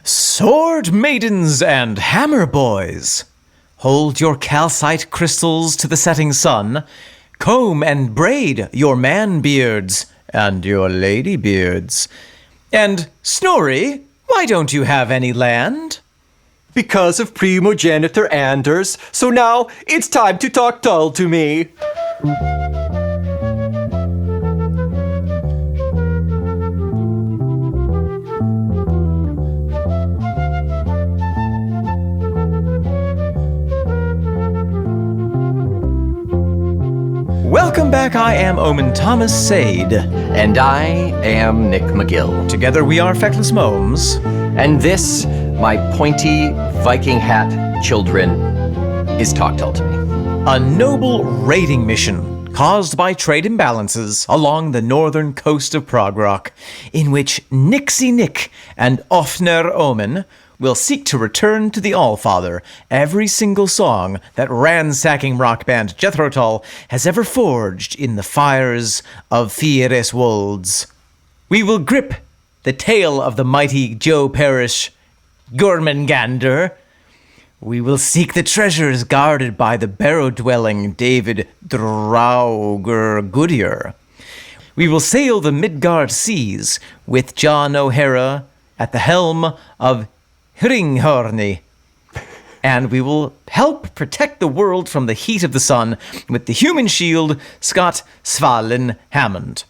Sword maidens and hammer boys, hold your calcite crystals to the setting sun, comb and braid your man beards and your lady beards. And Snorri, why don't you have any land? Because of primogenitor Anders, so now it's time to talk dull to me. Welcome back, I am Omen Thomas Sade. And I am Nick McGill. Together we are Feckless Momes. And this, my pointy Viking hat children, is Talk Dull to Me. A noble raiding mission caused by trade imbalances along the northern coast of Prog Rock, in which Nixie Nick and Ofner Omen will seek to return to the Allfather every single song that ransacking rock band Jethro Tull has ever forged in the fires of Fieres Wolds. We will grip the tail of the mighty Joe Parrish Gormengander. We will seek the treasures guarded by the barrow-dwelling David Drauger Goodyear. We will sail the Midgard seas with John O'Hara at the helm of Hringhorni. And we will help protect the world from the heat of the sun with the human shield, Scott Svalin Hammond.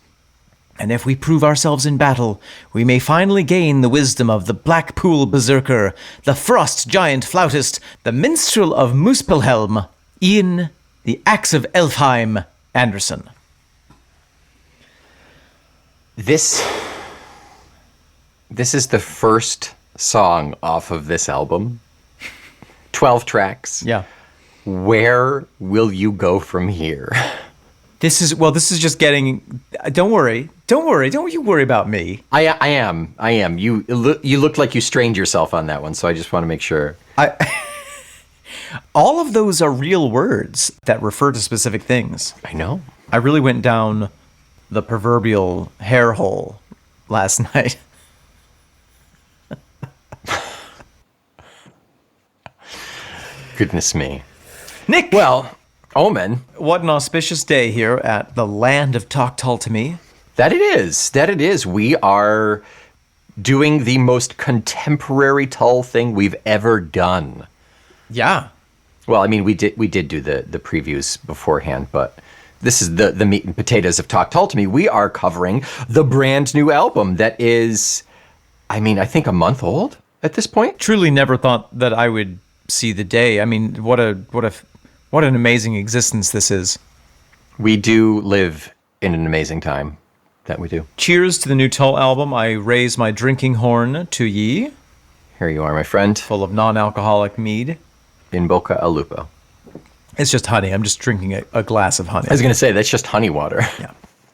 And if we prove ourselves in battle, we may finally gain the wisdom of the Blackpool Berserker, the Frost Giant Flautist, the Minstrel of Muspelhelm, Ian, the Axe of Elfheim, Anderson. This is the first song off of this album. 12 tracks. Yeah. Where will you go from here? This is just getting... Don't worry. Don't you worry about me. I am. You looked like you strained yourself on that one, so I just want to make sure. All of those are real words that refer to specific things. I know. I really went down the proverbial hair hole last night. Goodness me. Nick! Well, Omen. What an auspicious day here at the land of Talk Tull to Me. That it is. We are doing the most contemporary Tull thing we've ever done. Yeah. Well, I mean, we did do the previews beforehand, but this is the meat and potatoes of Talk Tull to Me. We are covering the brand new album that is, I mean, I think a month old at this point. Truly never thought that I would see the day. I mean, what an amazing existence this is. We do live in an amazing time. That we do. Cheers to the new Tull album. I raise my drinking horn to ye. Here you are, my friend. Full of non-alcoholic mead. In Boca a Lupo. It's just honey. I'm just drinking a glass of honey. I was going to say, that's just honey water. Yeah.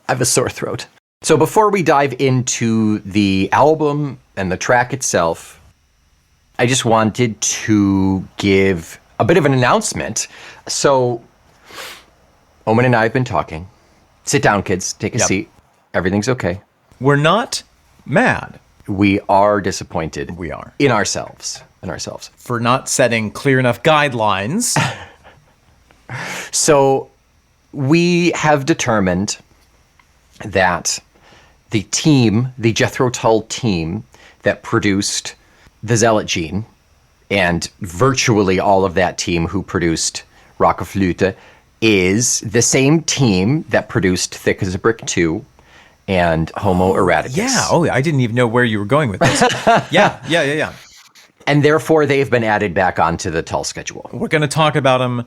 I have a sore throat. So before we dive into the album and the track itself, I just wanted to give a bit of an announcement. So, Omen and I have been talking. Sit down, kids. Take a seat. Everything's okay. We're not mad. We are disappointed. We are. In ourselves. For not setting clear enough guidelines. So, we have determined that the team, the Jethro Tull team that produced the Zealot Gene, and virtually all of that team who produced Rockaflute, is the same team that produced Thick as a Brick 2 and Homo Eradicus. Yeah. Oh, I didn't even know where you were going with this. Yeah. And therefore, they've been added back onto the Tull schedule. We're going to talk about them,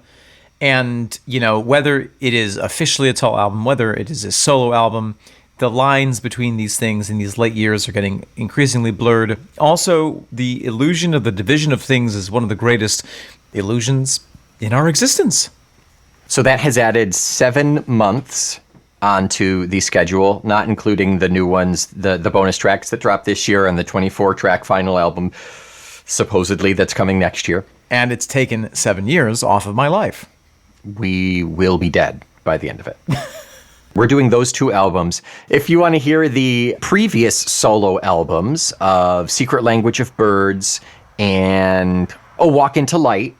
and, whether it is officially a Tull album, whether it is a solo album, the lines between these things in these late years are getting increasingly blurred. Also, the illusion of the division of things is one of the greatest illusions in our existence. So that has added 7 months onto the schedule, not including the new ones, the bonus tracks that dropped this year and the 24-track final album, supposedly, that's coming next year. And it's taken 7 years off of my life. We will be dead by the end of it. We're doing those 2 albums. If you want to hear the previous solo albums of Secret Language of Birds and Walk Into Light,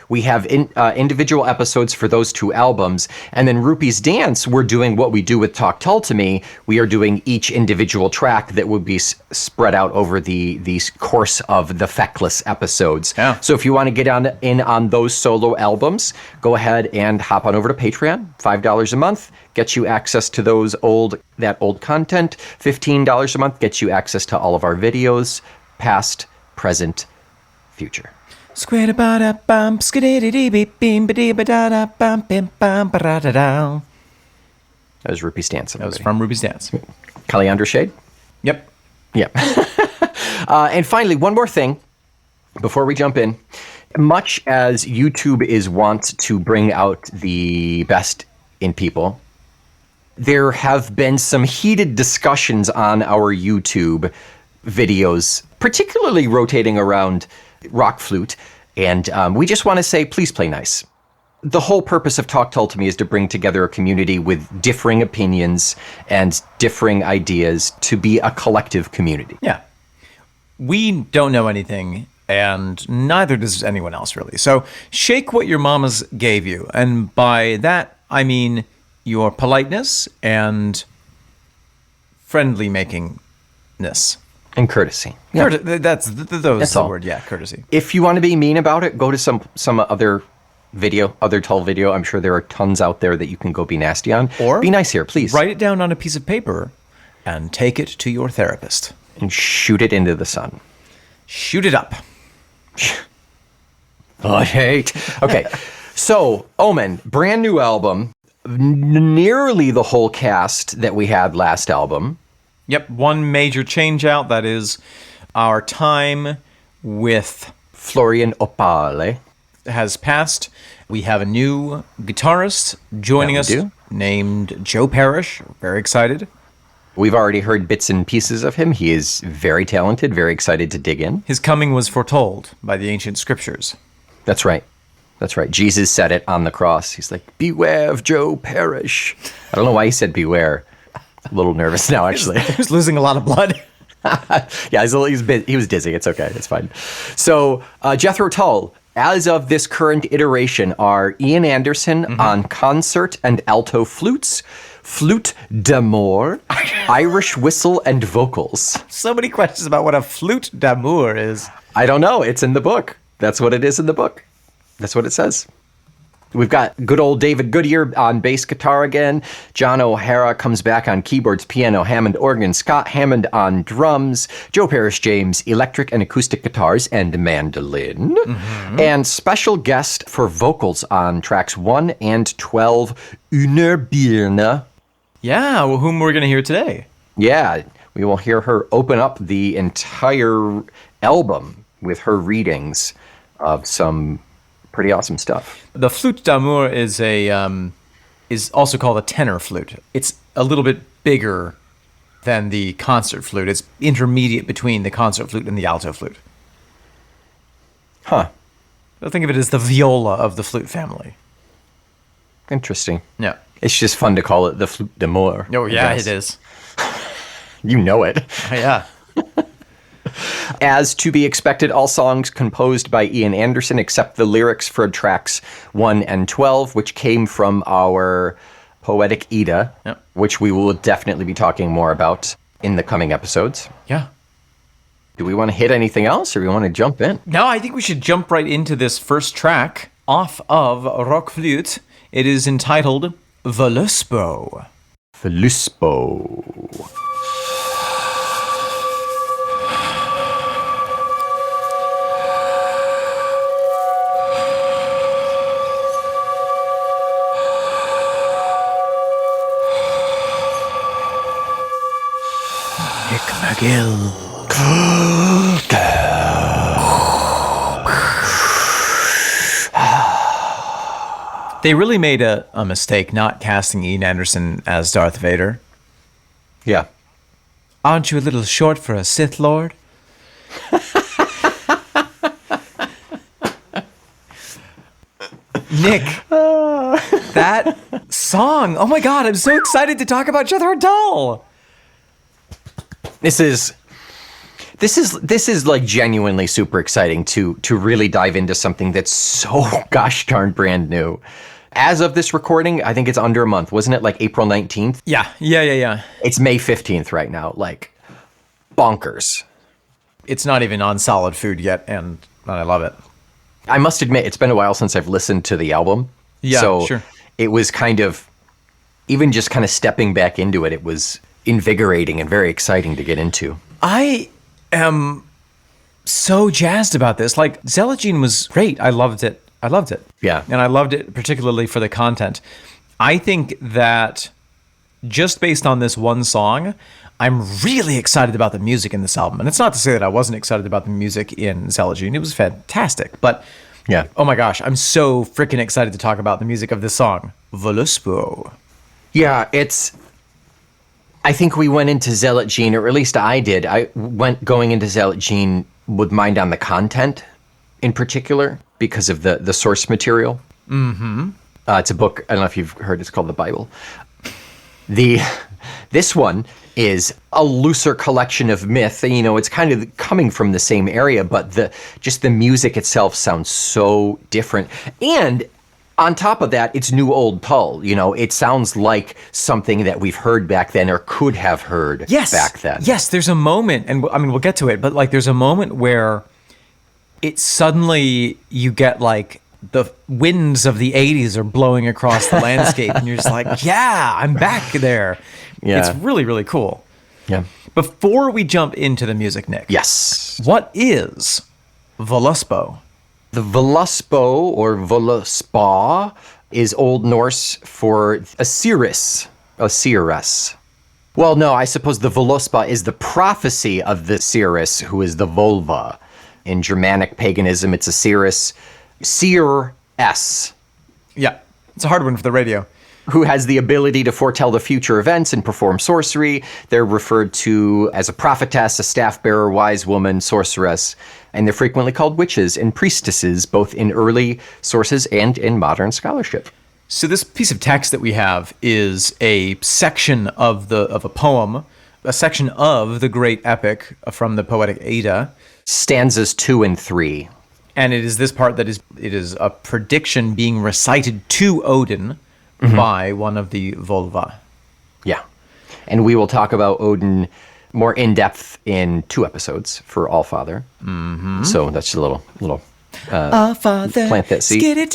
we have individual episodes for those 2 albums. And then Rupee's Dance, we're doing what we do with Talk Tull to Me. We are doing each individual track that would be spread out over the course of the Feckless episodes. Yeah. So if you want to get in on those solo albums, go ahead and hop on over to Patreon. $5 a month gets you access to that old content. $15 a month gets you access to all of our videos, past, present, future. Squidda-ba-da-bum, skididdy-bee-bim-ba-dee-ba-da-da-bum-bim-bam-ba-da-da-dow. That was Rupee's Dance. That was from Ruby's Dance. Caliandra Shade? Yep. Yeah. And finally, one more thing before we jump in. Much as YouTube is wont to bring out the best in people, there have been some heated discussions on our YouTube videos, particularly rotating around Rock Flute. And we just want to say, please play nice. The whole purpose of Talk Tull to Me is to bring together a community with differing opinions and differing ideas to be a collective community. Yeah. We don't know anything, and neither does anyone else, really. So shake what your mamas gave you. And by that, I mean your politeness and friendly makingness. And courtesy. Yeah. That's the word. Yeah, courtesy. If you want to be mean about it, go to some other Tull video. I'm sure there are tons out there that you can go be nasty on. Or be nice here, please. Write it down on a piece of paper and take it to your therapist. And shoot it into the sun. Shoot it up. I hate. Okay, so Omen, brand new album. Nearly the whole cast that we had last album. Yep, one major change out, that is our time with Florian Opale has passed. We have a new guitarist joining us named Joe Parrish. Very excited. We've already heard bits and pieces of him. He is very talented, very excited to dig in. His coming was foretold by the ancient scriptures. That's right. That's right. Jesus said it on the cross. He's like, beware of Joe Parrish. I don't know why he said beware. A little nervous now, actually. He was losing a lot of blood. Yeah, he was dizzy. It's okay. It's fine. So, Jethro Tull, as of this current iteration, are Ian Anderson on concert and alto flutes, flute d'amour, Irish whistle, and vocals. So many questions about what a flute d'amour is. I don't know. It's in the book. That's what it is in the book. That's what it says. We've got good old David Goodyear on bass guitar again. John O'Hara comes back on keyboards, piano, Hammond organ. Scott Hammond on drums. Joe Parrish James, electric and acoustic guitars and mandolin. And special guest for vocals on tracks 1 and 12, Une Birne. Yeah, well, whom we're going to hear today. Yeah, we will hear her open up the entire album with her readings of some pretty awesome stuff. The flute d'amour is is also called a tenor flute. It's a little bit bigger than the concert flute. It's intermediate between the concert flute and the alto flute. Huh. So think of it as the viola of the flute family. Interesting. Yeah. It's just fun to call it the flute d'amour. Oh, yeah, it is. You know it. Yeah. As to be expected, all songs composed by Ian Anderson, except the lyrics for tracks 1 and 12, which came from our Poetic Ida, which we will definitely be talking more about in the coming episodes. Yeah. Do we want to hit anything else, or do we want to jump in? No, I think we should jump right into this first track off of Rock Flute. It is entitled Voluspo. Voluspo. Nick McGill. They really made a mistake not casting Ian Anderson as Darth Vader. Yeah. Aren't you a little short for a Sith Lord? Nick, that song. Oh my God, I'm so excited to talk about Jethro Tull. This is like genuinely super exciting to really dive into something that's so gosh darn brand new. As of this recording, I think it's under a month. Wasn't it like April 19th? Yeah. It's May 15th right now. Like, bonkers. It's not even on solid food yet, and I love it. I must admit, it's been a while since I've listened to the album. Yeah, so sure. It was kind of, even just kind of stepping back into it, it was invigorating and very exciting to get into. I am so jazzed about this. Like, Zealot was great. I loved it. Yeah. And I loved it particularly for the content. I think that just based on this one song, I'm really excited about the music in this album. And it's not to say that I wasn't excited about the music in Zealot. It was fantastic. But, Yeah. oh my gosh, I'm so freaking excited to talk about the music of this song, Voluspo. Yeah, I think we went into Zealot Gene, or at least I did. I went going into Zealot Gene with mind on the content in particular because of the source material. Mm-hmm. It's a book, I don't know if you've heard, it's called The Bible. This one is a looser collection of myth. You know, it's kind of coming from the same area, but just the music itself sounds so different. And on top of that, it's new old Tull. You know, it sounds like something that we've heard back then or could have heard back then. Yes, there's a moment, and I mean, we'll get to it, but like there's a moment where it suddenly, you get like the winds of the 80s are blowing across the landscape, and you're just like, yeah, I'm back there. Yeah. It's really, really cool. Yeah. Before we jump into the music, Nick. Yes. What is Voluspo? The Voluspo or Voluspa is Old Norse for Osiris. Well, no, I suppose the Voluspa is the prophecy of the Osiris, who is the Volva. In Germanic paganism, it's Osiris, Seer-S, Yeah, it's a hard one for the radio. who has the ability to foretell the future events and perform sorcery. They're referred to as a prophetess, a staff bearer, wise woman, sorceress, and they're frequently called witches and priestesses, both in early sources and in modern scholarship. So this piece of text that we have is a section of a poem, a section of the great epic from the Poetic Edda. Stanzas 2 and 3. And it is this part that it is a prediction being recited to Odin by one of the Volva. Yeah. And we will talk about Odin more in depth in 2 episodes for Allfather. Mm-hmm. So that's just a little Allfather, plant that seed. The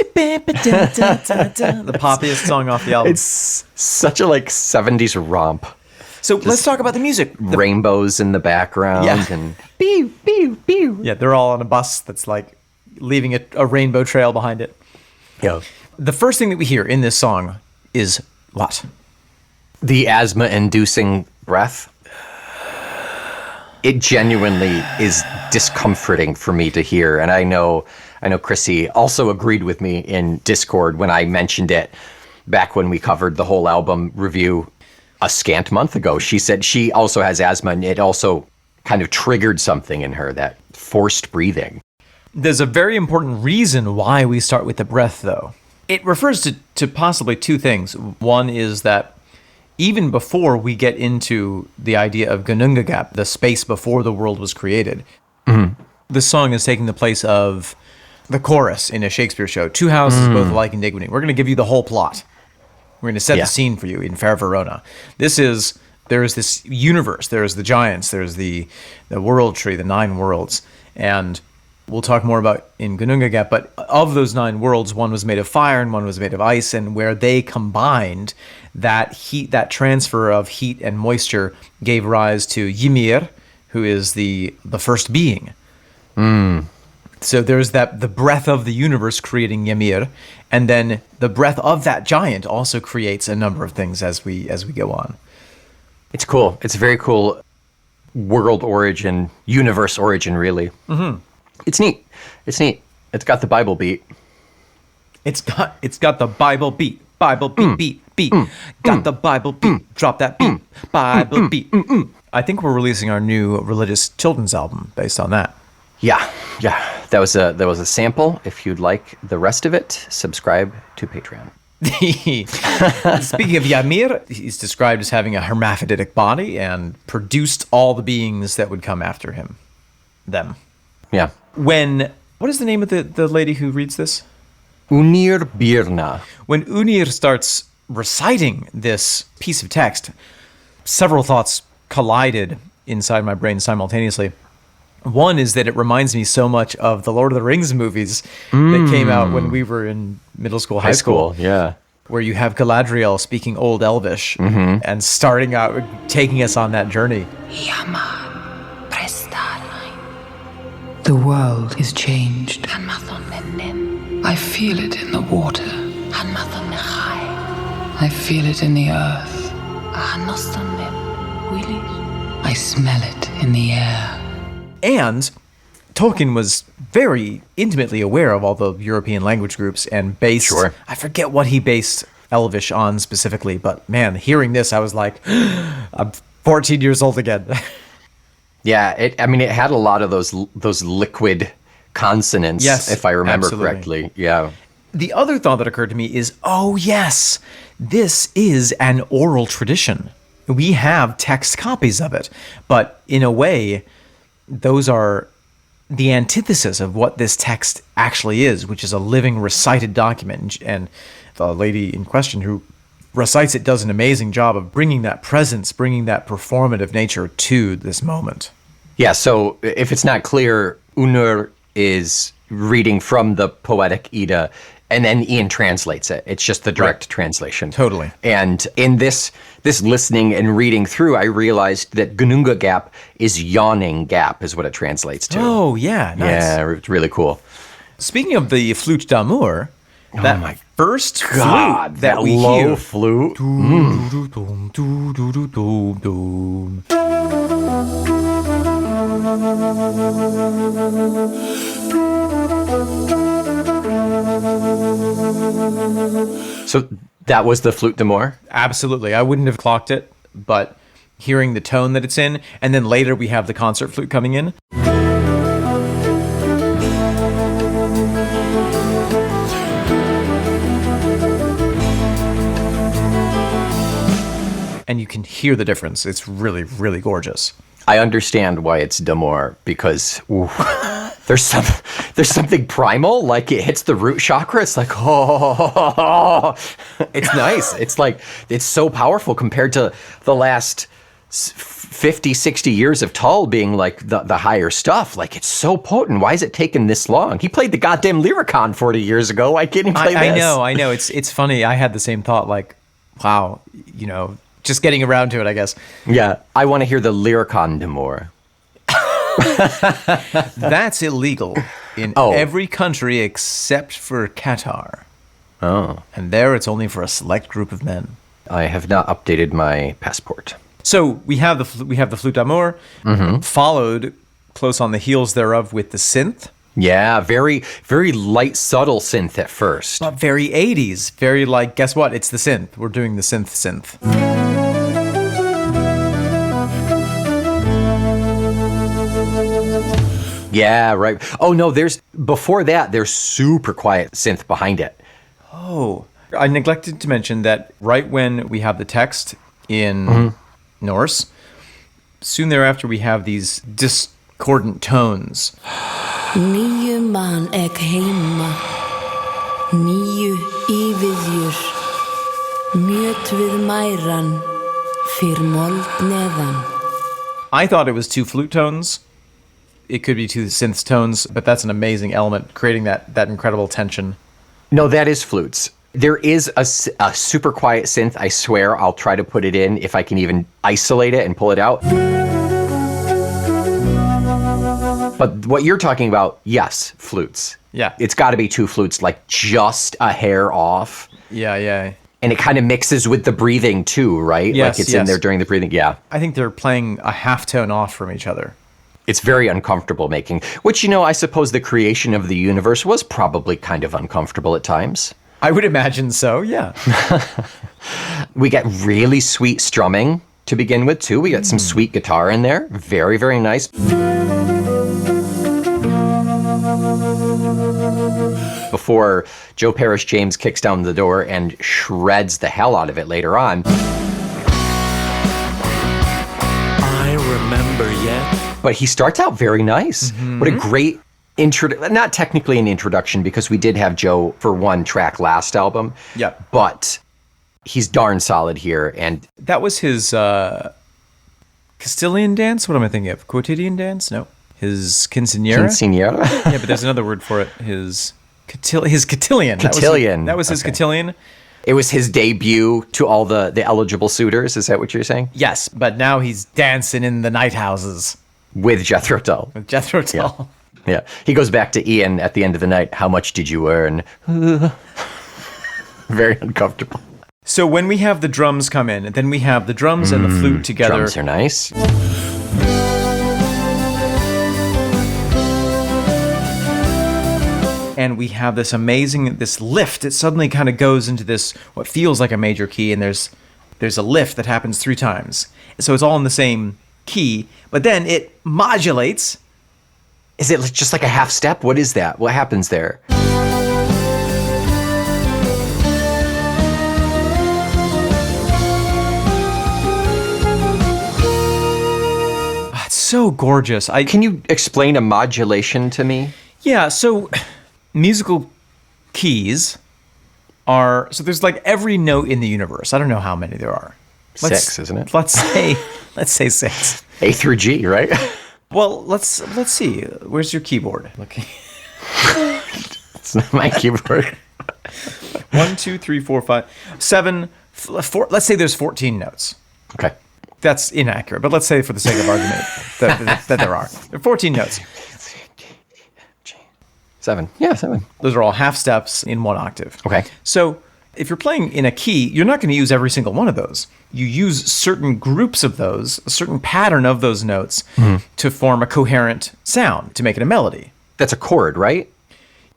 poppiest song off the album. It's such a like 70s romp. So let's talk about the music. Rainbows in the background and pew, pew, pew. Yeah, they're all on a bus that's like leaving a rainbow trail behind it. Yeah. The first thing that we hear in this song is what? The asthma-inducing breath. It genuinely is discomforting for me to hear, and I know Chrissy also agreed with me in Discord when I mentioned it back when we covered the whole album review a scant month ago. She said she also has asthma, and it also kind of triggered something in her, that forced breathing. There's a very important reason why we start with the breath, though. It refers to possibly 2 things. One is that even before we get into the idea of Ginnungagap, the space before the world was created, the song is taking the place of the chorus in a Shakespeare show. 2 houses, both alike in dignity. We're going to give you the whole plot. We're going to set the scene for you in Fair Verona. There is this universe. There's the giants. There's the world tree, the 9 worlds. And we'll talk more about in Ginnungagap, but of those 9 worlds, one was made of fire and one was made of ice, and where they combined, that heat, that transfer of heat and moisture gave rise to Ymir, who is the first being. So there's the breath of the universe creating Ymir, and then the breath of that giant also creates a number of things as we go on. It's cool. It's a very cool world origin, universe origin, really. Mm-hmm. It's neat. It's neat. It's got the Bible beat. It's got the Bible beat. Bible beat, beat. Got the Bible beat. Drop that beat. Bible beat. I think we're releasing our new religious children's album based on that. Yeah. That was a sample. If you'd like the rest of it, subscribe to Patreon. Speaking of Ymir, he's described as having a hermaphroditic body and produced all the beings that would come after them. Yeah. What is the name of the lady who reads this? Unir Birna. When Unir starts reciting this piece of text, several thoughts collided inside my brain simultaneously. One is that it reminds me so much of the Lord of the Rings movies that came out when we were in middle school, high school. Yeah. Where you have Galadriel speaking Old Elvish and starting out, taking us on that journey. The world is changed. I feel it in the water. I feel it in the earth. I smell it in the air. And Tolkien was very intimately aware of all the European language groups and based, I forget what he based Elvish on specifically, but man, hearing this, I was like, I'm 14 years old again. Yeah, it had a lot of those liquid consonants, yes, if I remember absolutely. correctly. Yeah. The other thought that occurred to me is, oh yes, this is an oral tradition. We have text copies of it, but in a way, those are the antithesis of what this text actually is, which is a living recited document. And the lady in question who recites it does an amazing job of bringing that presence, bringing that performative nature to this moment. Yeah, so if it's not clear, Unir is reading from the Poetic Edda, and then Ian translates it. It's just the direct translation. Totally. And in this listening and reading through, I realized that Gununga Gap is yawning gap, is what it translates to. Oh, yeah, nice. Yeah, it's really cool. Speaking of the flute d'amour, that my first God, flute that we low hear. flute. So that was the flute d'amour? Absolutely. I wouldn't have clocked it, but hearing the tone that it's in, and then later we have the concert flute coming in. And you can hear the difference. It's really, really gorgeous. I understand why it's d'amour, because there's something primal, like it hits the root chakra. It's like, oh, it's nice. It's like, it's so powerful compared to the last 50, 60 years of Tull being like the higher stuff. Like, it's so potent. Why is it taking this long? He played the goddamn Lyricon 40 years ago. Why can't he play this? I know. It's funny. I had the same thought, like, wow, just getting around to it, I guess. Yeah, I want to hear the Lyricon d'amour. That's illegal in every country except for Qatar. Oh. And there it's only for a select group of men. I have not updated my passport. So we have the flute d'amour, followed close on the heels thereof with the synth. Yeah, very, very light, subtle synth at first. But very 80s. Very like, guess what? It's the synth. We're doing the synth. Yeah, right. Oh, no, before that, there's super quiet synth behind it. Oh. I neglected to mention that right when we have the text in Norse, soon thereafter we have these discordant tones. Níu man ek heima, níu yfirðjur, mjöt við mæran, fyr mold neðan. I thought it was two flute tones. It could be two synth tones, but that's an amazing element, creating that incredible tension. No, that is flutes. There is a super quiet synth. I swear I'll try to put it in if I can even isolate it and pull it out. But what you're talking about, yes, flutes. Yeah. It's got to be two flutes, like just a hair off. Yeah. And it kind of mixes with the breathing too, right? Yes, like it's in there during the breathing. Yeah. I think they're playing a half tone off from each other. It's very uncomfortable making, which, I suppose the creation of the universe was probably kind of uncomfortable at times. I would imagine so, yeah. We get really sweet strumming to begin with, too. We got some sweet guitar in there. Very, very nice. Before Joe Parrish James kicks down the door and shreds the hell out of it later on. I remember yet. But he starts out very nice. What a great intro. Not technically an introduction because we did have Joe for one track last album. Yeah. But he's darn solid here. And That was his Castilian dance? What am I thinking of? Quotidian dance? No. His quinceañera? Quinceañera. Yeah, but there's another word for it. His cotillion. Cotillion. That was his Okay. cotillion. It was his debut to all the eligible suitors. Is that what you're saying? Yes, but now he's dancing in the night houses With Jethro Tull. with Jethro Tull. Yeah. He goes back to Ian at the end of the night. How much did you earn? Very uncomfortable. So when we have the drums come in, and then we have the drums and the flute together. Drums are nice. And we have this lift. It suddenly kind of goes into this, what feels like a major key, and there's a lift that happens 3 times. So it's all in the same key, but then it modulates. Is it just like a half step? What is that? What happens there? It's so gorgeous. Can you explain a modulation to me? Yeah, so musical keys are, so there's like every note in the universe. I don't know how many there are. 6, isn't it? Let's say 6. A through G, right? Well, let's see. Where's your keyboard? Looking. It's not my keyboard. 1, 2, 3, 4, 5, 7, 4. Let's say there's 14 notes. Okay. That's inaccurate, but let's say for the sake of argument that there are. There are 14 notes. 7. Yeah, 7. Those are all half steps in 1 octave. Okay. So if you're playing in a key, you're not going to use every single one of those. You use certain groups of those, a certain pattern of those notes to form a coherent sound, to make it a melody. That's a chord, right?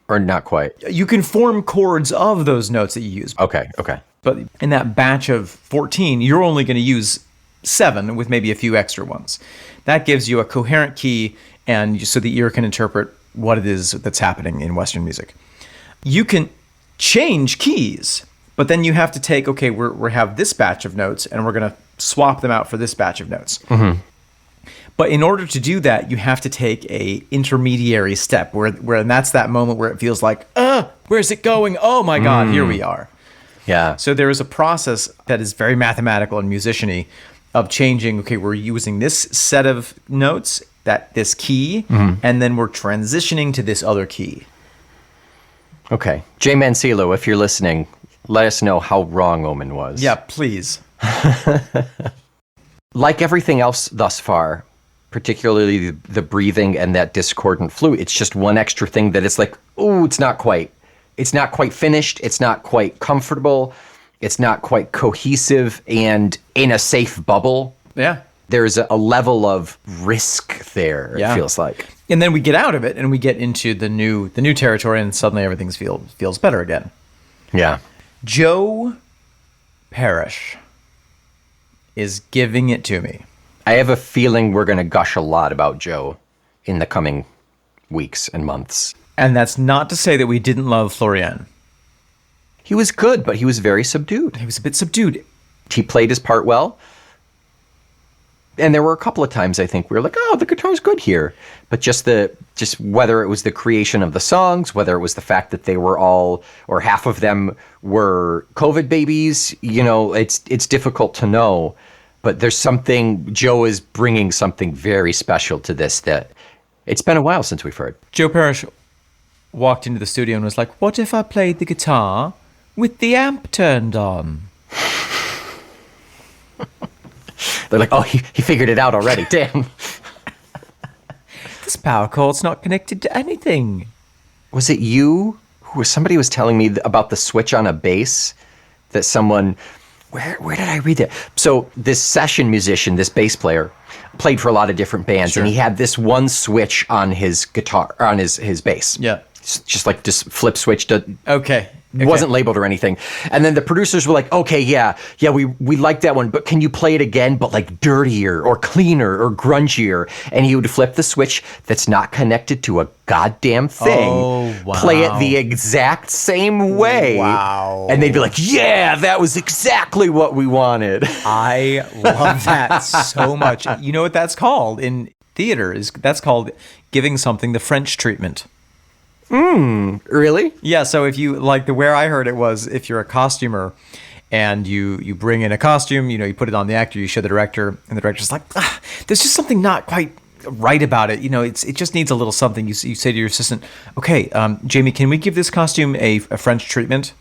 Or not quite? You can form chords of those notes that you use. Okay. But in that batch of 14, you're only going to use 7 with maybe a few extra ones. That gives you a coherent key, and so the ear can interpret what it is that's happening in Western music. You can change keys, but then you have to take, okay, we have this batch of notes, and we're going to swap them out for this batch of notes. But in order to do that, you have to take a intermediary step, where and that's that moment where it feels like, where's it going? Oh my God, here we are. Yeah. So there is a process that is very mathematical and musician-y of changing, okay, we're using this set of notes, this key, and then we're transitioning to this other key. Okay. Jay Mancillo, if you're listening, let us know how wrong Omen was. Yeah, please. Like everything else thus far, particularly the breathing and that discordant flute, it's just one extra thing that it's like, oh, it's not quite finished. It's not quite comfortable. It's not quite cohesive and in a safe bubble. Yeah. There's a level of risk there, it feels like. And then we get out of it and we get into the new territory, and suddenly everything feels better again. Yeah. Joe Parrish is giving it to me. I have a feeling we're going to gush a lot about Joe in the coming weeks and months. And that's not to say that we didn't love Florian. He was good, but he was very subdued. He was a bit subdued. He played his part well. And there were a couple of times I think we were like, oh, the guitar's good here. But just whether it was the creation of the songs, whether it was the fact that they were all, or half of them were COVID babies, it's difficult to know. But there's something, Joe is bringing something very special to this that it's been a while since we've heard. Joe Parrish walked into the studio and was like, what if I played the guitar with the amp turned on? They're like, oh, he figured it out already. Damn. This power cord's not connected to anything. Was it you? Somebody was telling me about the switch on a bass that someone... Where did I read that? So this session musician, this bass player, played for a lot of different bands, and he had this one switch on his guitar, on his bass. Yeah. Just like this flip switch to... Okay. wasn't labeled or anything. And then the producers were like, okay, yeah, we like that one, but can you play it again, but like dirtier or cleaner or grungier? And he would flip the switch that's not connected to a goddamn thing, Oh, wow. play it the exact same way. Wow. And they'd be like, yeah, that was exactly what we wanted. I love that so much. You know what that's called in theater? That's called giving something the French treatment. Really? Yeah, so if you like where I heard it was if you're a costumer and you bring in a costume, you put it on the actor, you show the director, and the director's like, there's just something not quite right about it. It just needs a little something. You say to your assistant, okay, Jamie, can we give this costume a French treatment?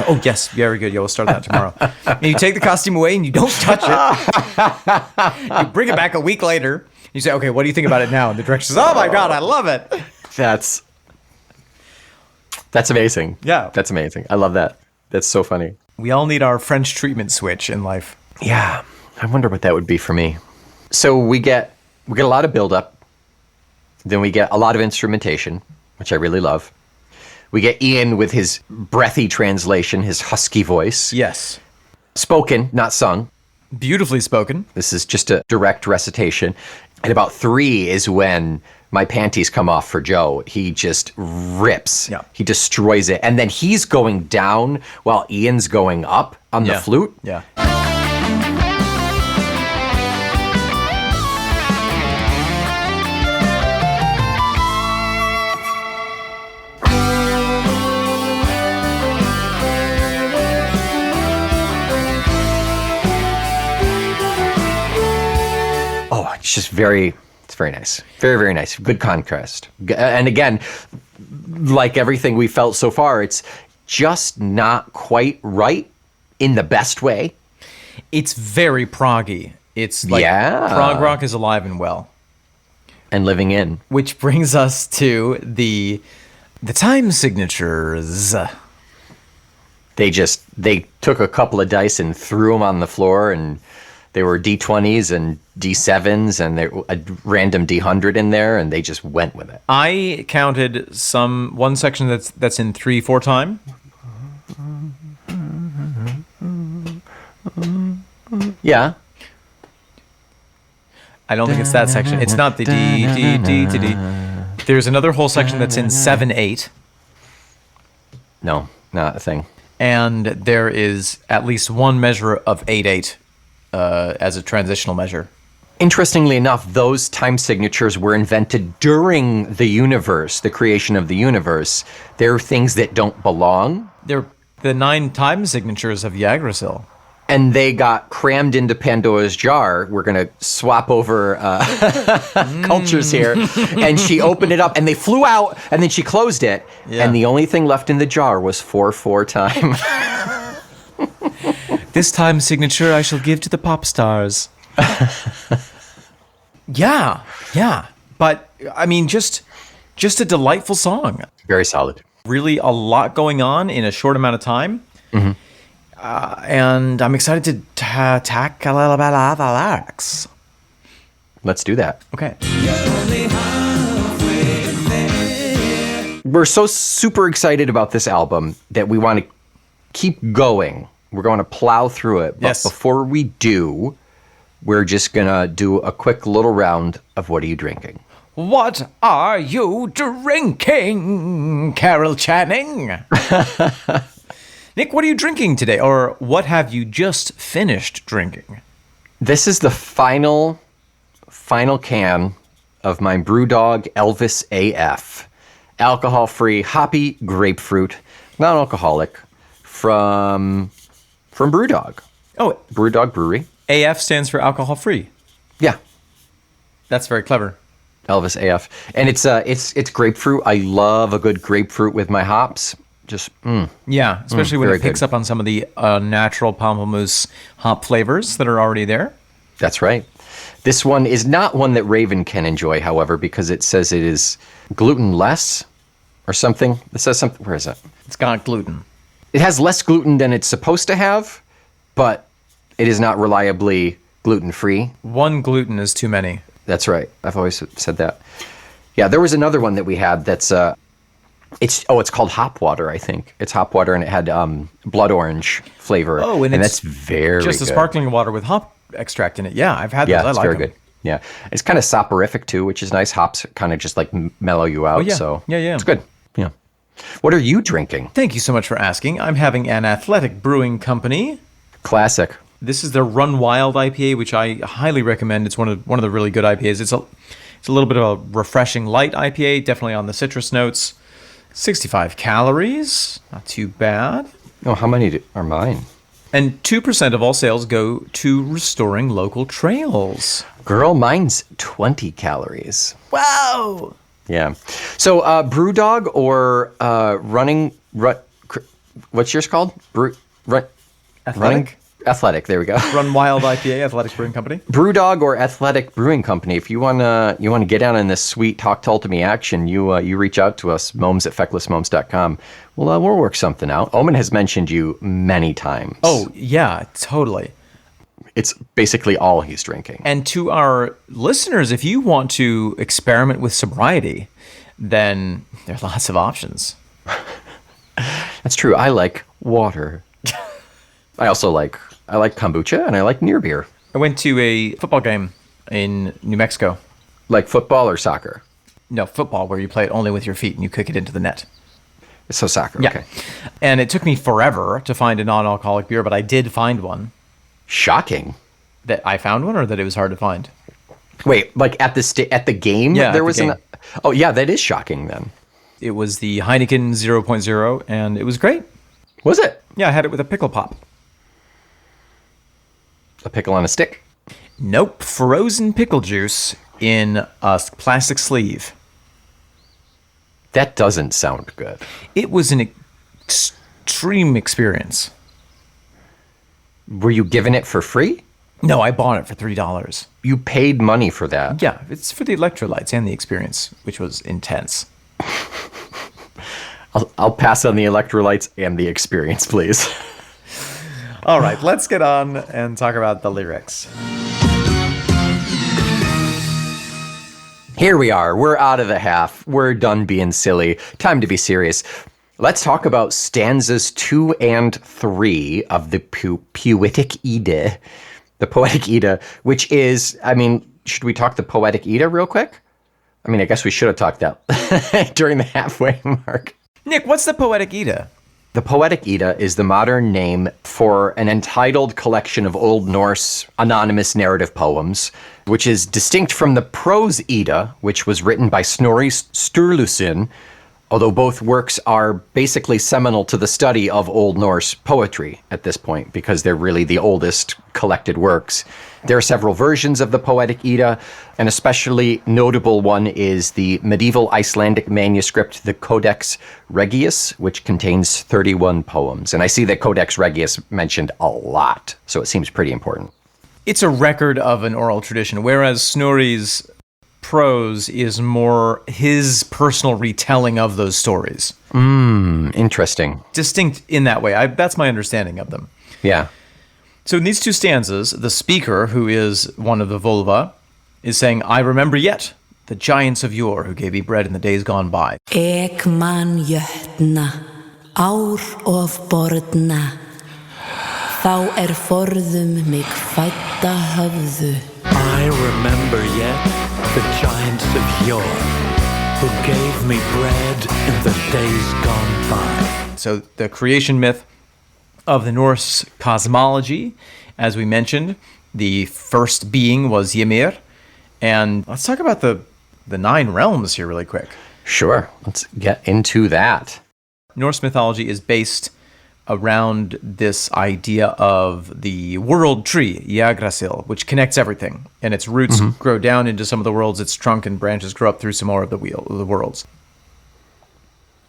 Oh, yes, very good. Yeah, we'll start that tomorrow. And you take the costume away and you don't touch it. You bring it back a week later. You say, okay, what do you think about it now? And the director says, oh my God, I love it. That's amazing. Yeah. That's amazing. I love that. That's so funny. We all need our French treatment switch in life. Yeah. I wonder what that would be for me. So we get a lot of buildup. Then we get a lot of instrumentation, which I really love. We get Ian with his breathy translation, his husky voice. Yes. Spoken, not sung. Beautifully spoken. This is just a direct recitation. And about 3 is when my panties come off for Joe. He just rips. Yeah. He destroys it. And then he's going down while Ian's going up on the flute. Yeah. Oh, it's just it's very nice. Very, very nice. Good contrast. And again, like everything we felt so far, it's just not quite right in the best way. It's very proggy. It's like prog rock is alive and well. And living in. Which brings us to the time signatures. They took a couple of dice and threw them on the floor, and they were D20s and D7s and a random D100 in there, and they just went with it. I counted one section that's in 3/4 time. Yeah. I don't think it's that section. It's not the D. There's another whole section that's in 7/8. No, not a thing. And there is at least one measure of 8/8 as a transitional measure. Interestingly enough, those time signatures were invented during the universe, the creation of the universe. They're things that don't belong. They're the 9 time signatures of Yggdrasil. And they got crammed into Pandora's jar. We're going to swap over cultures here. And she opened it up, and they flew out, and then she closed it. Yeah. And the only thing left in the jar was 4/4 time. This time signature I shall give to the pop stars. Yeah. But, I mean, just a delightful song. Very solid. Really a lot going on in a short amount of time. Mm-hmm. And I'm excited to tackle the lyrics. Let's do that. Okay. We're so super excited about this album that we want to keep going. We're going to plow through it. But Yes. before we do, we're just going to do a quick little round of what are you drinking? What are you drinking, Carol Channing? Nick, what are you drinking today? Or what have you just finished drinking? This is the final can of my Brewdog Elvis AF. Alcohol-free, hoppy grapefruit, non-alcoholic, from Brewdog. Oh, Brewdog Brewery. AF stands for alcohol free. Yeah, That's very clever. Elvis AF. And it's grapefruit. I love a good grapefruit with my hops. Just, Yeah, especially when very it picks good. up on some of the natural pamplemousse hop flavors that are already there. That's right. This one is not one that Raven can enjoy, however, because it says it is gluten-less or something. It says something. Where is it? It's got gluten. It has less gluten than it's supposed to have, but it is not reliably gluten-free. One gluten is too many. That's right. I've always said that. Yeah, there was another one that we had that's It's called hop water, I think. It's hop water, and it had blood orange flavor. Oh, and that's very just good. a sparkling water with hop extract in it. Yeah, I've had those. Yeah, I it's like very them. good. Yeah, it's kind of soporific too, which is nice. Hops kind of just like mellow you out. yeah. So Yeah. it's good. Yeah. What are you drinking? Thank you so much for asking. I'm having an Athletic Brewing Company. Classic. This is their Run Wild IPA, which I highly recommend. It's one of the really good IPAs. It's a little bit of a refreshing light IPA, definitely on the citrus notes. 65 calories, not too bad. Oh, how many are mine? And 2% of all sales go to restoring local trails. Girl, mine's 20 calories. Wow! Yeah. So, BrewDog or what's yours called? Athletic. Athletic. There we go. Run Wild IPA, Athletic Brewing Company. BrewDog or Athletic Brewing Company. If you wanna get down in this sweet talk to me action, you reach out to us, momes@fecklessmomes.com. We'll work something out. Omen has mentioned you many times. Oh, yeah, totally. It's basically all he's drinking. And to our listeners, if you want to experiment with sobriety, then there are lots of options. That's true. I like water. I also like kombucha and I like near beer. I went to a football game in New Mexico. Like football or soccer? No, football, where you play it only with your feet and you kick it into the net. So soccer. Yeah. Okay. And it took me forever to find a non-alcoholic beer, but I did find one. Shocking. That I found one, or that it was hard to find? Wait, like at the game? Yeah, there at was the game. Oh yeah, that is shocking then. It was the Heineken 0.0, and it was great. Was it? Yeah, I had it with a pickle pop. A pickle on a stick? Nope, frozen pickle juice in a plastic sleeve. That doesn't sound good. It was an extreme experience. Were you given it for free? No, I bought it for $3. You paid money for that. Yeah, it's for the electrolytes and the experience, which was intense. I'll pass on the electrolytes and the experience, please. All right, let's get on and talk about the lyrics. Here we are. We're out of the half. We're done being silly. Time to be serious. Let's talk about stanzas 2 and 3 of the Poetic Edda. The Poetic Edda, which is, should we talk the Poetic Edda real quick? I guess we should have talked that during the halfway mark. Nick, what's the Poetic Edda? The Poetic Edda is the modern name for an entitled collection of Old Norse anonymous narrative poems, which is distinct from the prose Edda, which was written by Snorri Sturluson, although both works are basically seminal to the study of Old Norse poetry at this point, because they're really the oldest collected works. There are several versions of the Poetic Edda. An especially notable one is the medieval Icelandic manuscript, the Codex Regius, which contains 31 poems. And I see the Codex Regius mentioned a lot, so it seems pretty important. It's a record of an oral tradition, whereas Snorri's prose is more his personal retelling of those stories. Interesting. Distinct in that way. That's my understanding of them. Yeah. So in these two stanzas, the speaker, who is one of the Volva, is saying, I remember yet the giants of yore who gave me bread in the days gone by. Ek man jötna, ár of borna, þá forðum mig fædda höfðu. I remember yet the giants of yore who gave me bread in the days gone by. So the creation myth of the Norse cosmology, as we mentioned, the first being was Ymir. And let's talk about the 9 realms here really quick. Sure. Let's get into that. Norse mythology is based around this idea of the world tree, Yggdrasil, which connects everything. And its roots grow down into some of the worlds, its trunk and branches grow up through some more of the worlds.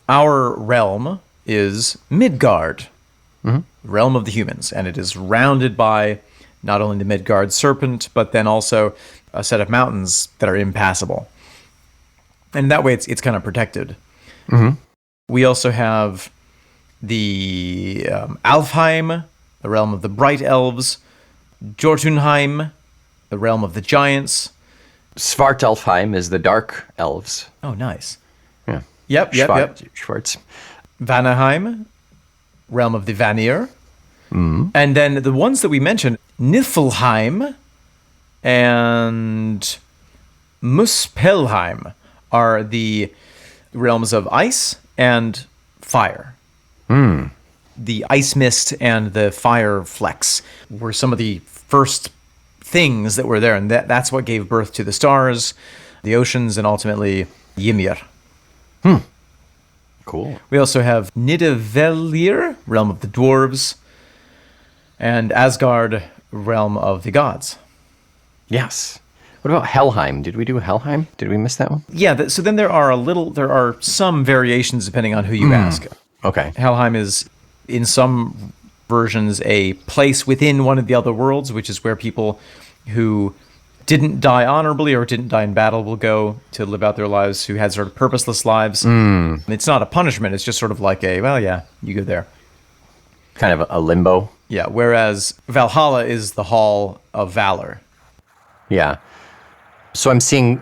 Our realm is Midgard, realm of the humans, and it is rounded by not only the Midgard serpent, but then also a set of mountains that are impassable. And that way it's kind of protected. We also have the Alfheim, the realm of the bright elves, Jotunheim, the realm of the giants. Svartalfheim is the dark elves. Oh, nice. Yeah. Yep. Schwartz. Vanaheim, realm of the Vanir. And then the ones that we mentioned, Niflheim and Muspelheim, are the realms of ice and fire. The ice mist and the fire flecks were some of the first things that were there, and that's what gave birth to the stars, the oceans, and ultimately Ymir. Cool. We also have Nidavellir, realm of the dwarves, and Asgard, realm of the gods. Yes. What about Helheim? Did we do Helheim? Did we miss that one? Yeah, so then there are some variations depending on who you ask. Okay. Helheim is, in some versions, a place within one of the other worlds, which is where people who didn't die honorably or didn't die in battle will go to live out their lives, who had sort of purposeless lives. It's not a punishment. It's just sort of like you go there. Kind of a limbo. Yeah, whereas Valhalla is the Hall of Valor. Yeah. So I'm seeing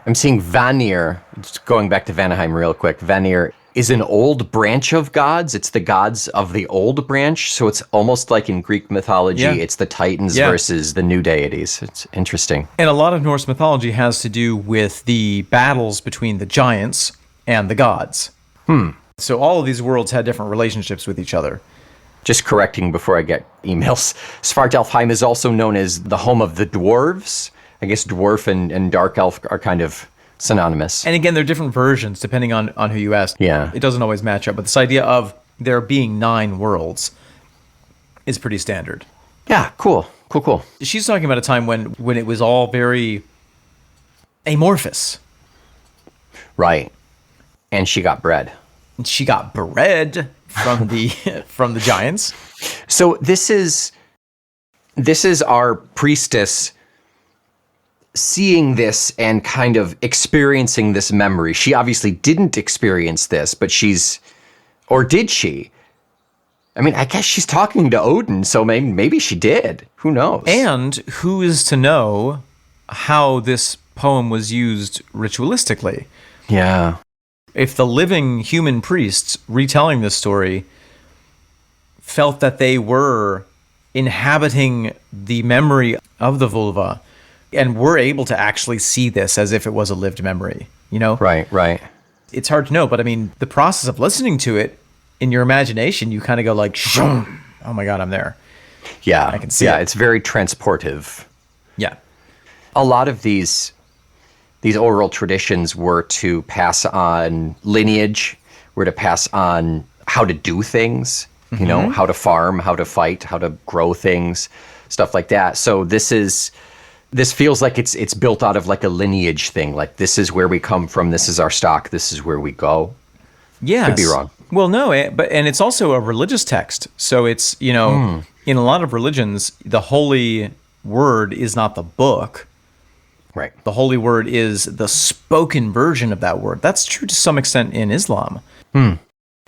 Vanir, just going back to Vanaheim real quick. Vanir is an old branch of gods. It's the gods of the old branch. So it's almost like in Greek mythology, it's the Titans versus the new deities. It's interesting. And a lot of Norse mythology has to do with the battles between the giants and the gods. So all of these worlds had different relationships with each other. Just correcting before I get emails. Svartalfheim is also known as the home of the dwarves. I guess dwarf and dark elf are kind of synonymous. And again, they're different versions depending on who you ask. Yeah. It doesn't always match up. But this idea of there being 9 worlds is pretty standard. Yeah, cool. She's talking about a time when it was all very amorphous. Right. And she got bread. And she got bread from the from the giants. So this is our priestess seeing this and kind of experiencing this memory. She obviously didn't experience this, but or did she? I mean, I guess she's talking to Odin, so maybe she did. Who knows? And who is to know how this poem was used ritualistically? Yeah. If the living human priests retelling this story felt that they were inhabiting the memory of the vulva and were able to actually see this as if it was a lived memory, Right. It's hard to know, but I mean, the process of listening to it in your imagination, you kind of go like, "Shoom. Oh my God, I'm there." Yeah. I can see it. it. It's very transportive. Yeah. A lot of these oral traditions were to pass on lineage, were to pass on how to do things, how to farm, how to fight, how to grow things, stuff like that. So this feels like it's built out of like a lineage thing. Like, this is where we come from. This is our stock. This is where we go. Yes. Could be wrong. Well, no, and it's also a religious text. So it's, in a lot of religions, the holy word is not the book. Right. The holy word is the spoken version of that word. That's true to some extent in Islam.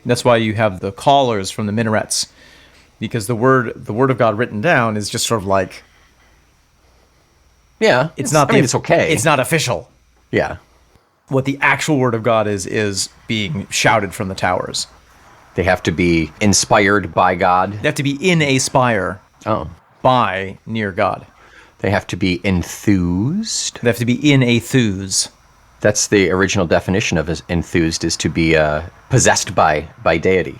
That's why you have the callers from the minarets, because the word of God written down is just sort of like, yeah, it's okay. It's not official. Yeah. What the actual word of God is being shouted from the towers. They have to be inspired by God. They have to be in a spire. By near God. They have to be enthused. They have to be in a thuse. That's the original definition of enthused, is to be possessed by deity.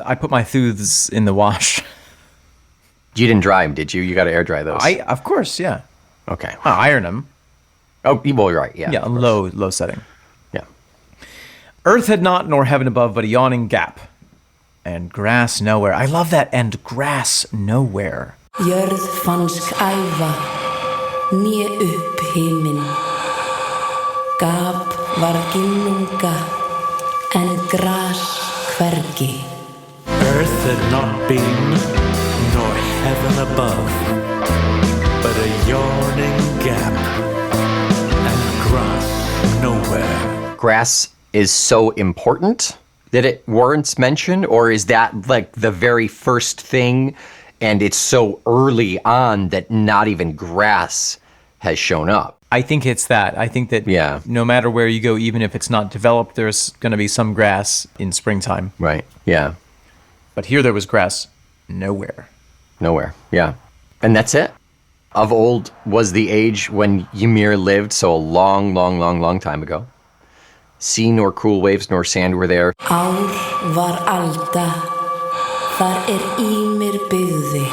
I put my thuthes in the wash. You didn't dry them, did you? You got to air dry those. Of course, yeah. Okay. I iron them. Oh, well, you're right. Yeah. Yeah, low setting. Yeah. Earth had not, nor heaven above, but a yawning gap, and grass nowhere. I love that. And grass nowhere. Jörð fannst æva, né upp himinn. Gap var ginnunga, en gras hvergi. Earth had not been, nor heaven above, but a yawning gap, and grass nowhere. Grass is so important that it warrants mention, or is that like the very first thing, and it's so early on that not even grass has shown up? I think it's that. I think that Yeah. no matter where you go, even if it's not developed, there's going to be some grass in springtime. Right. Yeah. But here there was grass nowhere. Nowhere. Yeah. And that's it. Of old was the age when Ymir lived, so a long, long, long, long time ago. Sea nor cool waves nor sand were there. Ár var alda, þar Ýmir byggði,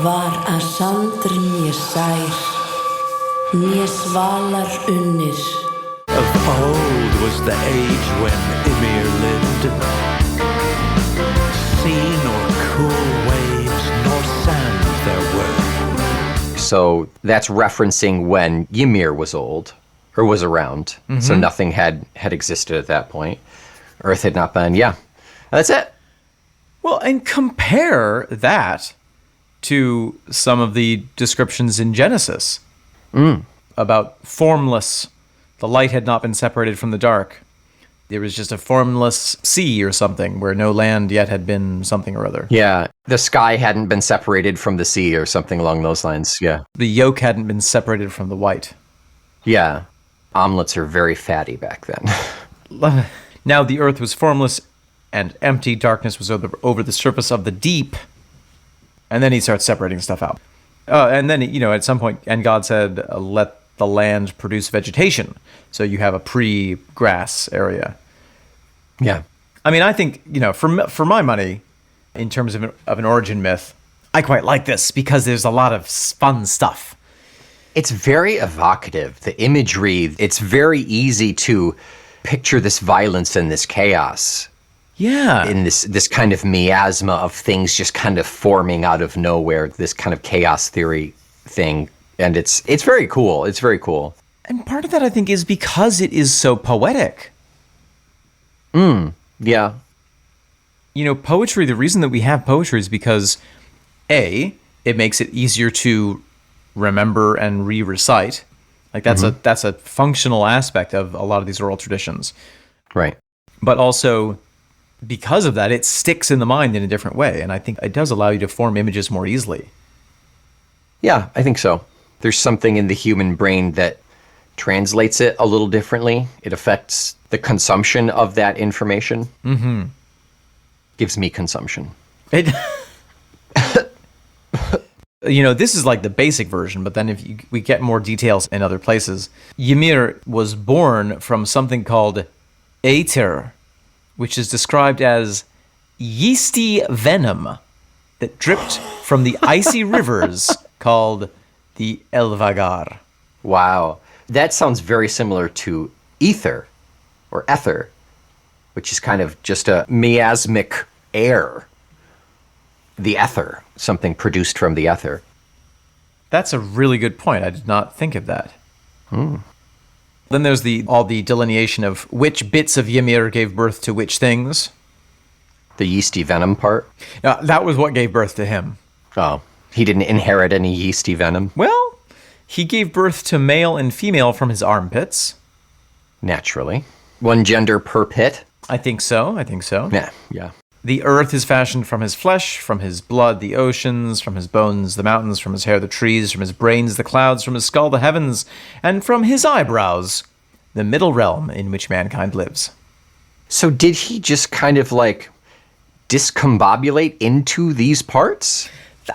var að sandr né sær, né svalar unnir. Of old was the age when Ymir lived. Sea nor cool waves nor sand there were. So that's referencing when Ymir was old, or was around. So nothing had existed at that point. Earth had not been, yeah. That's it. Well, and compare that to some of the descriptions in Genesis about formless. The light had not been separated from the dark. There was just a formless sea or something where no land yet had been something or other. Yeah. The sky hadn't been separated from the sea or something along those lines. Yeah. The yolk hadn't been separated from the white. Yeah. Omelets are very fatty back then. Now the earth was formless and empty. Darkness was over the surface of the deep. And then he starts separating stuff out. And then, at some point, and God said, let the land produce vegetation. So you have a pre-grass area. Yeah. I mean, I think, for my money, in terms of an origin myth, I quite like this because there's a lot of fun stuff. It's very evocative. The imagery, it's very easy to picture this violence and this chaos Yeah. in this kind of miasma of things just kind of forming out of nowhere, this kind of chaos theory thing. And it's very cool. It's very cool. And part of that, I think, is because it is so poetic. Yeah. Poetry, the reason that we have poetry is because, A, it makes it easier to remember and re-recite. Like that's a functional aspect of a lot of these oral traditions. Right. But also, because of that, it sticks in the mind in a different way. And I think it does allow you to form images more easily. Yeah, I think so. There's something in the human brain that translates it a little differently. It affects the consumption of that information. Mm-hmm. Gives me consumption. It, this is like the basic version, but then we get more details in other places. Ymir was born from something called aether, which is described as yeasty venom that dripped from the icy rivers called the Elvagar. Wow. That sounds very similar to ether or ether, which is kind of just a miasmic air. The ether, something produced from the ether. That's a really good point. I did not think of that. Then there's all the delineation of which bits of Ymir gave birth to which things. The yeasty venom part. Now, that was what gave birth to him. Oh, he didn't inherit any yeasty venom. Well, he gave birth to male and female from his armpits. Naturally. One gender per pit. I think so. Yeah. The earth is fashioned from his flesh, from his blood, the oceans, from his bones, the mountains, from his hair, the trees, from his brains, the clouds, from his skull, the heavens, and from his eyebrows, the middle realm in which mankind lives. So did he just kind of like discombobulate into these parts?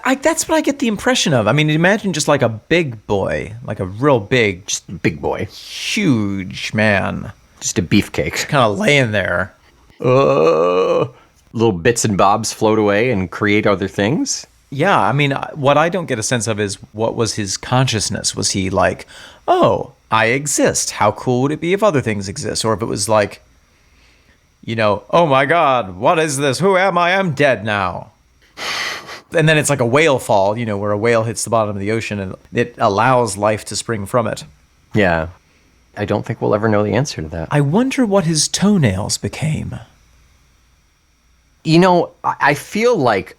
That's what I get the impression of. I mean, imagine just like a big boy, like a real big, Just big boy. huge man, Just a beefcake. kind of laying there. Little bits and bobs float away and create other things. Yeah, I mean, what I don't get a sense of is what was his consciousness? Was he like, oh, I exist. How cool would it be if other things exist? Or if it was like, oh my God, what is this? Who am I? I'm dead now. And then it's like a whale fall, where a whale hits the bottom of the ocean and it allows life to spring from it. Yeah. I don't think we'll ever know the answer to that. I wonder what his toenails became. I feel like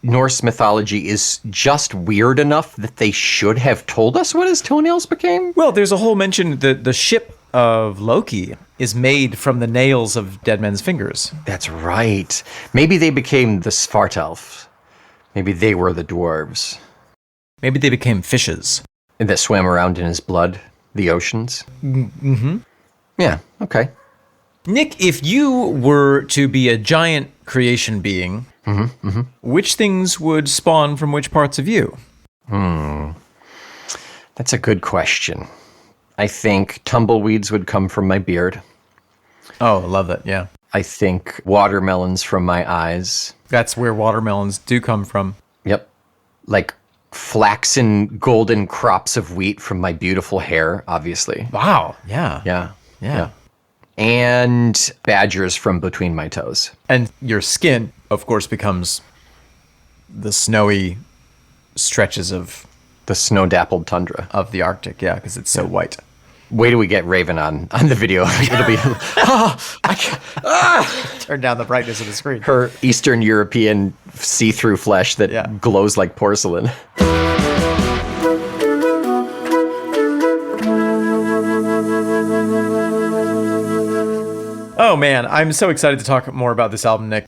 Norse mythology is just weird enough that they should have told us what his toenails became. Well, there's a whole mention that the ship of Loki is made from the nails of dead men's fingers. That's right. Maybe they became the Svartalf. Maybe they were the dwarves. Maybe they became fishes. that swam around in his blood, the oceans. Mm-hmm. Yeah, okay. Nick, if you were to be a giant creation being, which things would spawn from which parts of you? That's a good question. I think tumbleweeds would come from my beard. Oh, I love that, yeah. I think watermelons from my eyes. That's where watermelons do come from. Yep. Like flaxen golden crops of wheat from my beautiful hair, obviously. Wow, yeah. Yeah. And badgers from between my toes. And your skin, of course, becomes the snowy stretches of The snow-dappled tundra. the Arctic, yeah, because it's so white. Wait till we get Raven on the video. It'll be Turn down the brightness of the screen. her Eastern European see-through flesh that Yeah. glows like porcelain. Oh man, I'm so excited to talk more about this album, Nick.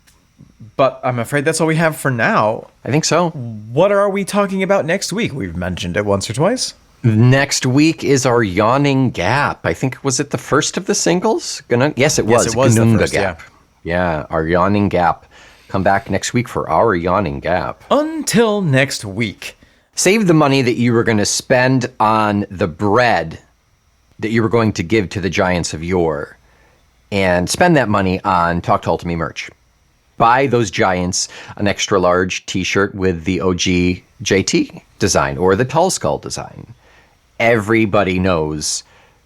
But I'm afraid that's all we have for now. I think so. What are we talking about next week? We've mentioned it once or twice. Next week is our Yawning Gap. I think, was it the first of the singles? Yes, it was. it was the Gununga first, Gap. Yeah, our Yawning Gap. Come back next week for our Yawning Gap. Until next week. Save the money that you were going to spend on the bread that you were going to give to the Giants of Yore and spend that money on Talk Tall to Me merch. Buy those Giants an extra large t-shirt with the OG JT design or the Tall Skull design. Everybody knows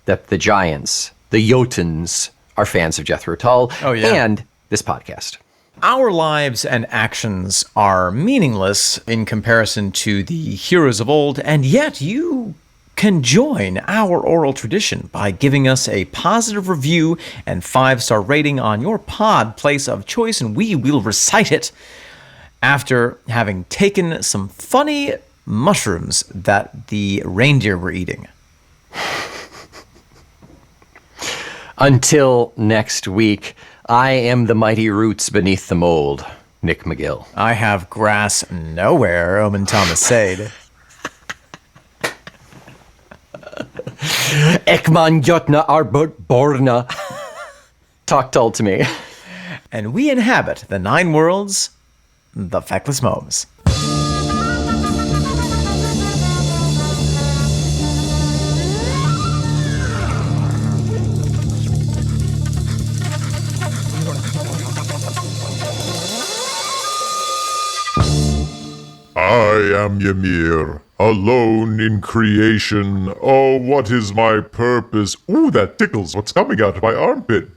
that the Giants, the Jotuns, are fans of Jethro Tull Oh, yeah. and this podcast. Our lives and actions are meaningless in comparison to the heroes of old, and yet you can join our oral tradition by giving us a positive review and 5-star rating on your pod place of choice, and we will recite it after having taken some funny mushrooms that the reindeer were eating. Until next week, I am the mighty roots beneath the mold, Nick McGill. I have grass nowhere, Omen Thomas Sade. Ekman Jotna Arbut Borna. Talk Tull to me. And we inhabit the 9 worlds, the feckless momes. I am Ymir, alone in creation. Oh, what is my purpose? Ooh, that tickles. What's coming out of my armpit?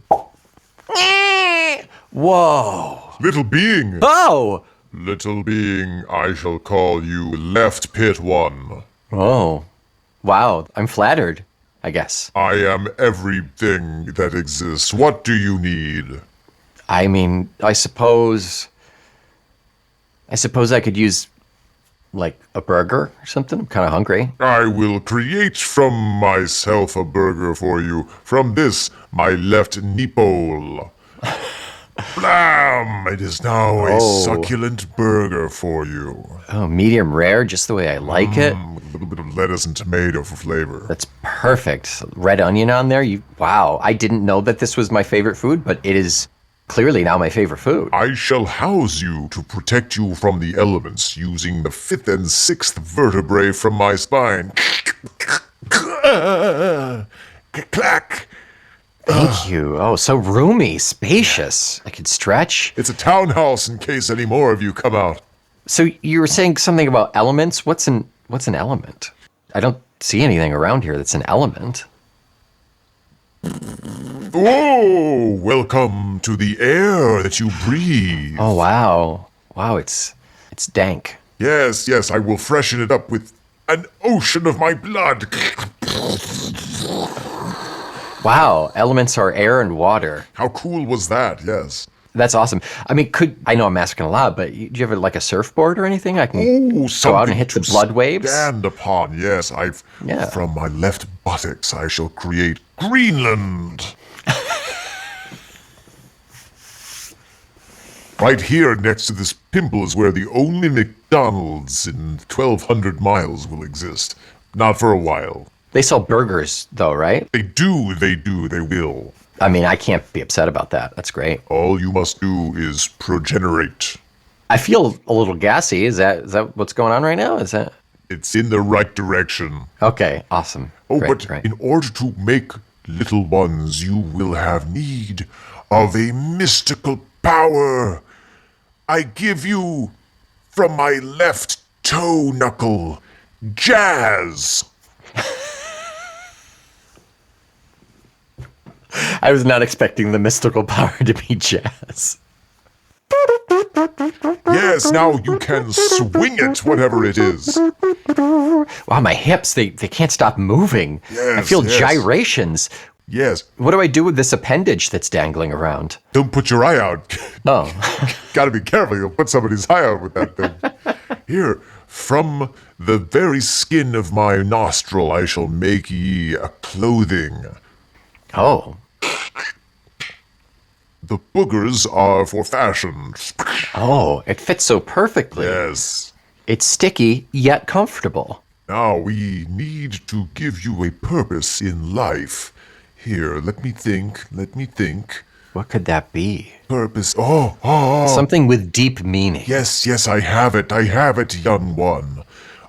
Whoa. Little being, Oh. little being, I shall call you Left Pit One. Oh. Wow. I'm flattered, I guess. I am everything that exists. What do you need? I mean, I suppose I could use, like, a burger or something. I'm kind of hungry. I will create from myself a burger for you. From this, my left nipple. Blam! It is now a Oh. succulent burger for you. Oh, medium rare, just the way I like it. With a little bit of lettuce and tomato for flavor. That's perfect. Red onion on there. Wow. I didn't know that this was my favorite food, but it is clearly now my favorite food. I shall house you to protect you from the elements using the 5th and 6th vertebrae from my spine. Clack! Thank you. Oh, so roomy, spacious. I could stretch. It's a townhouse in case any more of you come out. So you were saying something about elements. What's an element? I don't see anything around here that's an element. Oh, welcome to the air that you breathe. Oh wow. Wow, it's dank. Yes, yes, I will freshen it up with an ocean of my blood. Wow, elements are air and water. How cool was that? Yes. That's awesome. I mean, I know I'm asking a lot, but do you have like a surfboard or anything? I can Oh, go out and hit to the blood waves. stand upon. Yes, Yeah. From my left buttocks, I shall create Greenland. Right here, next to this pimple, is where the only McDonald's in 1,200 miles will exist. Not for a while. They sell burgers, though, right? They do, they will. I mean, I can't be upset about that. That's great. All you must do is progenerate. I feel a little gassy. Is that what's going on right now? Is that It's in the right direction. okay? Awesome. Oh, Great, but great. in order to make little ones, you will have need of a mystical power. I give you, from my left toe knuckle, jazz. I was not expecting the mystical power to be jazz. Yes, now you can swing it, whatever it is. Wow, my hips, they can't stop moving. I Yes, feel yes. gyrations. Yes, What do I do with this appendage that's dangling around? don't put your eye out. Oh, Gotta be careful, you'll put somebody's eye out with that thing. Here, from the very skin of my nostril, I shall make ye a clothing. oh, The boogers are for fashion. oh, it fits so perfectly. Yes. It's sticky, yet comfortable. Now we need to give you a purpose in life. Here, let me think. What could that be? Purpose. Oh. Something with deep meaning. Yes, I have it, young one.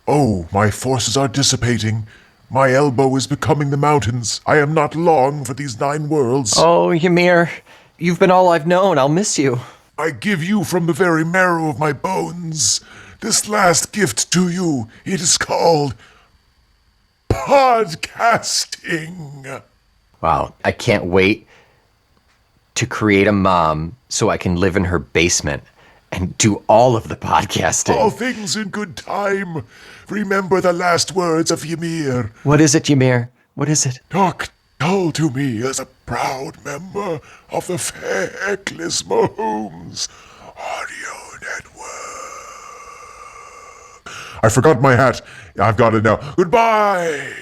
Oh, my forces are dissipating. My elbow is becoming the mountains. I am not long for these 9 worlds. Oh, Ymir, you've been all I've known. I'll miss you. I give you from the very marrow of my bones this last gift to you. It is called podcasting. Wow, I can't wait to create a mom so I can live in her basement and do all of the podcasting. All things in good time. Remember the last words of Ymir. What is it, Ymir? What is it? Talk dull to me as a proud member of the Feckless Mahomes Audio Network. I forgot my hat. I've got it now. Goodbye.